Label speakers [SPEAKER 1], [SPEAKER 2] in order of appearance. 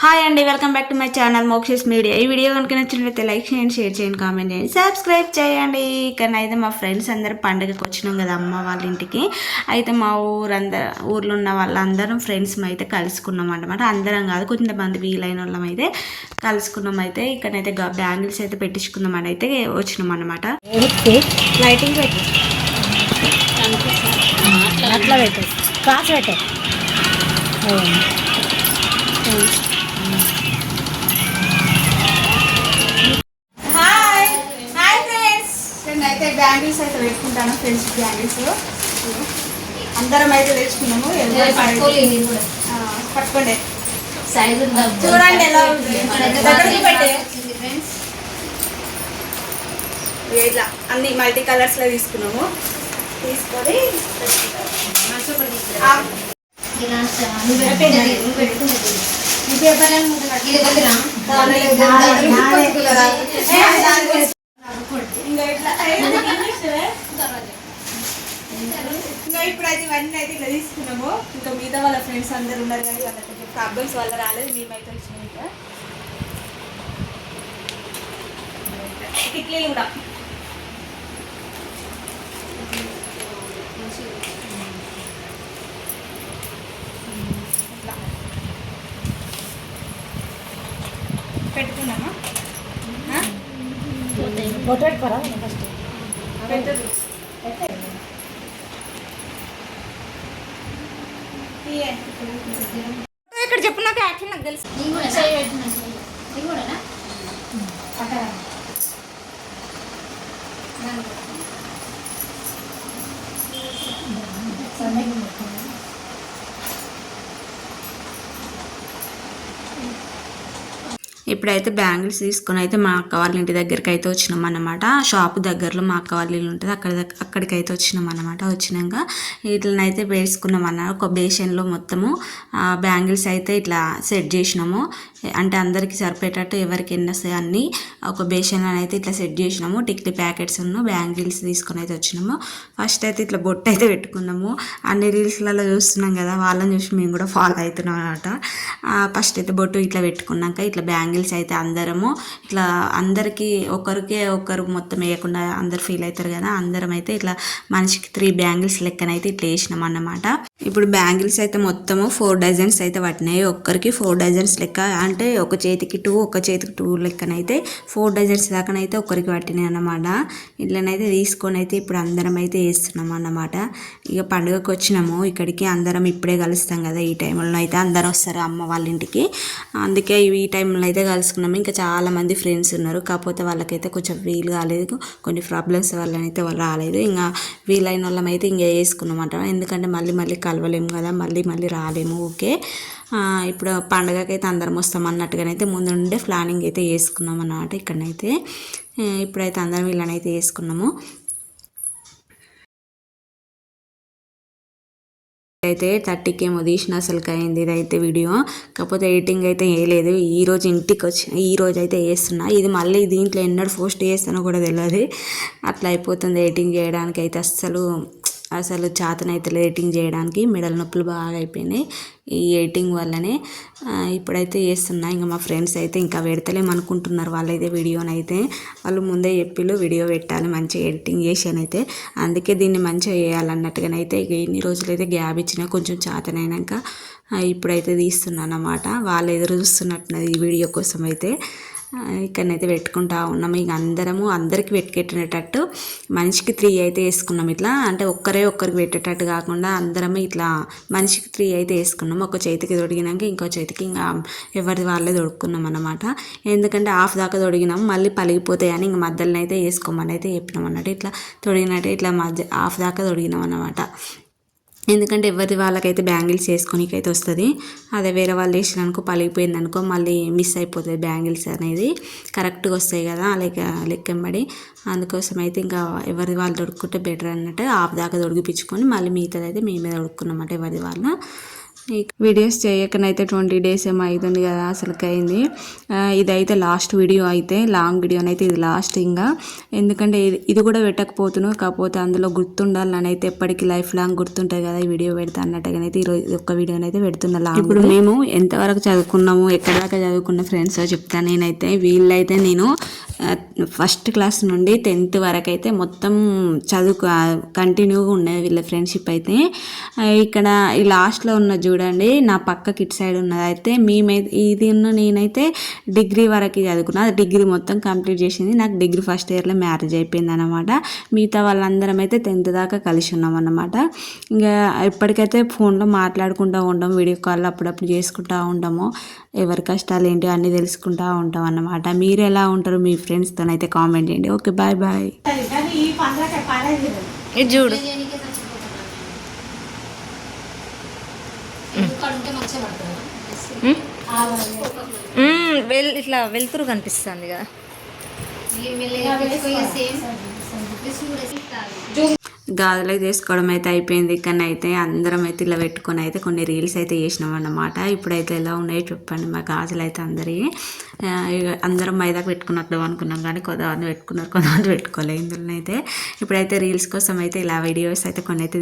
[SPEAKER 1] Hi అండి, welcome back to my channel Moksha's media. ఈ video కనుక నచ్చినట్లయితే లైక్ చేయండి, షేర్ చేయండి, కామెంట్ చేయండి, సబ్స్క్రైబ్ చేయండి. ఇక్కడ అయితే మా ఫ్రెండ్స్ అందరూ పండుగకి వచ్చినాం కదా అమ్మ వాళ్ళ ఇంటికి. అయితే మా ఊర్లో ఉన్న వాళ్ళందరం ఫ్రెండ్స్ అయితే కలుసుకున్నాం అనమాట. అందరం కాదు, కొంతమంది వీలైన వాళ్ళం అయితే కలుసుకున్నాం. అయితే ఇక్కడైతే బ్యాంగిల్స్ అయితే పెట్టించుకుందాం అని అయితే వచ్చినాం అనమాట.
[SPEAKER 2] లైటింగ్ పెట్టి అట్లా పెట్టు, కాసు పెట్టు.
[SPEAKER 1] అయితే బ్యాంగిల్స్ అయితే పెట్టుకుంటాను, ఫ్రెండ్స్ బ్యాంగిల్స్ అందరం అయితే తెచ్చుకున్నాము. పట్టుకోండి, చూడండి ఎలా ఉంది. ఇట్లా అన్ని మల్టీ కలర్స్ లో తీసుకున్నాము. తీసుకొని ఇంకా ఇప్పుడైతే ఇవన్నీ అయితే ఇట్లా తీసుకున్నాము. ఇంకా మిగతా వాళ్ళ ఫ్రెండ్స్ అందరు ఉన్నారు కానీ వాళ్ళకి కొంచెం ప్రాబ్లమ్స్ వల్ల రాలేదు. మేమైతే వచ్చినాం. ఇంకా టిక్లీలు కూడా పెట్టుకున్నామా?
[SPEAKER 2] ఫోటో పెట్టుకోరా ఫస్ట్.
[SPEAKER 1] ఇక్కడ చెప్పు, నాకు యాక్షన్ నాకు తెలుసు. ఇప్పుడైతే బ్యాంగిల్స్ తీసుకొని అయితే మా అక్క వాళ్ళ ఇంటి దగ్గరికి అయితే వచ్చినాం అన్నమాట. షాప్ దగ్గరలో మా అక్క వాళ్ళ ఇల్లు ఉంటుంది, అక్కడికైతే వచ్చినాం అన్నమాట. వచ్చినాక ఇట్లనైతే వేసుకున్నాం అన్న. ఒక బేషన్లో మొత్తము బ్యాంగిల్స్ అయితే ఇట్లా సెట్ చేసినాము. అంటే అందరికీ సరిపోయేటట్టు ఎవరికి ఎన్ని వస్తాయి అన్నీ ఒక బేషన్లో అయితే ఇట్లా సెట్ చేసినాము. టిక్లీ ప్యాకెట్స్ ఉన్న బ్యాంగిల్స్ తీసుకొని అయితే వచ్చినాము. ఫస్ట్ అయితే ఇట్లా బొట్టు అయితే పెట్టుకున్నాము. అన్ని రీల్స్లలో చూస్తున్నాం కదా, వాళ్ళని చూసి మేము కూడా ఫాలో అవుతున్నాం అనమాట. ఫస్ట్ అయితే బొట్టు ఇట్లా పెట్టుకున్నాక ఇట్లా బ్యాంగిల్స్ అయితే అందరము ఇట్లా అందరికీ ఒకరు మొత్తం వేయకుండా అందరు ఫీల్ అవుతారు కదా, అందరం అయితే ఇట్లా మనిషికి 3 బ్యాంగిల్స్ లెక్కనైతే ఇట్లా వేసినాం అన్నమాట. ఇప్పుడు బ్యాంగిల్స్ అయితే మొత్తము 4 డజన్స్ అయితే పట్టినాయి. ఒక్కరికి 4 డజన్స్ లెక్క, అంటే ఒక చేతికి 2 ఒక చేతికి 2 లెక్కనైతే 4 డజన్స్ దాకానైతే ఒకరికి పట్టినాయి అన్నమాట. ఇట్లనైతే తీసుకొని అయితే ఇప్పుడు అందరం అయితే వేస్తున్నాం అన్నమాట. ఇక పండుగకి వచ్చినాము ఇక్కడికి, అందరం ఇప్పుడే కలుస్తాం కదా, ఈ టైంలో అయితే అందరు వస్తారు అమ్మ వాళ్ళ ఇంటికి. అందుకే ఈ టైంలో అయితే కలుసుకున్నాము. ఇంకా చాలామంది ఫ్రెండ్స్ ఉన్నారు, కాకపోతే వాళ్ళకైతే కొంచెం వీలు కాలేదు, కొన్ని ప్రాబ్లమ్స్ వల్ల అయితే వాళ్ళు రాలేదు. ఇంకా వీలైన వాళ్ళం అయితే ఇంకా వేసుకున్నామంట. ఎందుకంటే మళ్ళీ కలవలేము కదా, మళ్ళీ రాలేము. ఓకే, ఇప్పుడు పండగకి అయితే అందరం వస్తాం అన్నట్టుగానైతే ముందు నుండే ప్లానింగ్ అయితే వేసుకున్నాం అన్నమాట. ఇక్కడనైతే ఇప్పుడైతే అందరం వీళ్ళనైతే వేసుకున్నాము. అయితే 30కి ఏమో తీసిన అసలుకి అయింది ఇదైతే వీడియో. కాకపోతే ఎడిటింగ్ అయితే వేయలేదు. ఈరోజు ఇంటికి ఈరోజు అయితే వేస్తున్నా. ఇది మళ్ళీ దీంట్లో ఎన్నడూ పోస్ట్ చేస్తానో కూడా తెలియదు, అట్లా అయిపోతుంది ఎడిటింగ్ చేయడానికి అయితే. అసలు చేతనైతే ఎడిటింగ్ చేయడానికి మెడల నొప్పులు బాగా అయిపోయినాయి ఈ ఎడిటింగ్ వల్లనే. ఇప్పుడైతే చేస్తున్నా. ఇంకా మా ఫ్రెండ్స్ అయితే ఇంకా పెడతలేమనుకుంటున్నారు వాళ్ళైతే వీడియోనైతే. వాళ్ళు ముందే చెప్పిళ్ళు వీడియో పెట్టాలి మంచిగా ఎడిటింగ్ చేసానైతే, అందుకే దీన్ని మంచిగా చేయాలన్నట్టుగానైతే ఇక ఇన్ని రోజులైతే గ్యాప్ ఇచ్చిన, కొంచెం చేతనైనాక ఇప్పుడైతే తీస్తున్నాను అన్నమాట. వాళ్ళు ఎదురు చూస్తున్నట్టున్నది ఈ వీడియో కోసం అయితే. ఇక్కడనైతే పెట్టుకుంటా ఉన్నాము. ఇక అందరికి పెట్టుకెట్టేటట్టు మనిషికి 3 అయితే వేసుకున్నాం. ఇట్లా అంటే ఒక్కరికి పెట్టేటట్టు కాకుండా అందరం ఇట్లా మనిషికి 3 అయితే వేసుకున్నాము. ఒక చేతికి తొడిగినాక ఇంకో చేతికి ఇంకా ఎవరిది వాళ్ళే తొడుక్కున్నాం అన్నమాట. ఎందుకంటే హాఫ్ దాకా తొడిగినాము, మళ్ళీ పలిగిపోతాయని ఇంక మధ్యలో అయితే వేసుకోమని అయితే చెప్పినాం అన్నట్టు. ఇట్లా తొడిగినట్టు ఇట్లా హాఫ్ దాకా తొడిగినాం అన్నమాట. ఎందుకంటే ఎవరి వాళ్ళకైతే బ్యాంగిల్స్ వేసుకోనికైతే వస్తుంది. అదే వేరే వాళ్ళు వేసినానుకో పలిగిపోయింది అనుకో మళ్ళీ మిస్ అయిపోతుంది బ్యాంగిల్స్ అనేది. కరెక్ట్గా వస్తాయి కదా లెక్కెంబడి. అందుకోసం అయితే ఇంకా ఎవరి వాళ్ళు దొడుక్కుంటే బెటర్ అన్నట్టు హాఫ్ దాకా దొడిగిపించుకొని మళ్ళీ మిగతాది అయితే మేమే దొడుక్కున్నామంటే ఎవరి వాళ్ళు. ఈ వీడియోస్ చేయకనైతే 20 days ఏమో అవుతుంది కదా అసలుకి అయింది. ఇదైతే లాస్ట్ వీడియో అయితే లాంగ్ వీడియోనైతే ఇది లాస్ట్ ఇంకా, ఎందుకంటే ఇది కూడా పెట్టకపోతున్నాను, కాకపోతే అందులో గుర్తుండాలని అయితే ఎప్పటికీ లైఫ్ లాంగ్ గుర్తుంటుంది కదా ఈ వీడియో పెడతా అన్నట్టుగానైతే ఈరోజు ఒక్క వీడియోనైతే పెడుతున్నా. ఇప్పుడు మేము ఎంతవరకు చదువుకున్నాము, ఎక్కడ దాకా చదువుకున్న ఫ్రెండ్స్ చెప్తాను నేనైతే. వీళ్ళైతే నేను ఫస్ట్ క్లాస్ నుండి 10th వరకు అయితే మొత్తం కంటిన్యూగా ఉన్నది వీళ్ళ ఫ్రెండ్షిప్ అయితే. ఇక్కడ ఈ లాస్ట్లో ఉన్న చూడండి నా పక్కకి ఇటు సైడ్ ఉన్నది అయితే ఇది నేనైతే డిగ్రీ వరకు చదువుకున్నా, డిగ్రీ మొత్తం కంప్లీట్ చేసింది. నాకు డిగ్రీ ఫస్ట్ ఇయర్లో మ్యారేజ్ అయిపోయింది అనమాట. మిగతా వాళ్ళందరం అయితే 10th దాకా కలిసి ఉన్నాం అన్నమాట. ఇంకా ఇప్పటికైతే ఫోన్లో మాట్లాడుకుంటూ ఉంటాం, వీడియో కాల్ అప్పుడప్పుడు చేసుకుంటూ ఉంటాము, ఎవరి కష్టాలు ఏంటి అన్నీ తెలుసుకుంటూ ఉంటాం అన్నమాట. మీరు ఎలా ఉంటారు మీ ఫ్రెండ్స్తో అయితే కామెంట్ చేయండి. Okay, bye bye.
[SPEAKER 2] ఇది చూడు ఇట్లా వెళ్తురు కనిపిస్తుంది కదా.
[SPEAKER 1] గాజులు తీసుకోవడం అయితే అయిపోయింది. కానీ అయితే అందరం అయితే ఇలా పెట్టుకొని అయితే కొన్ని రీల్స్ అయితే చేసినాం అన్నమాట. ఇప్పుడైతే ఎలా ఉన్నాయో చెప్పండి మా గాజులు అయితే అందరం మైదాకు పెట్టుకున్నట్లు అనుకున్నాం, కానీ కొంతమంది పెట్టుకున్నారు, కొంతమంది పెట్టుకోలేదు ఇందులో అయితే. ఇప్పుడైతే రీల్స్ కోసం అయితే ఇలా వీడియోస్ అయితే కొన్ని అయితే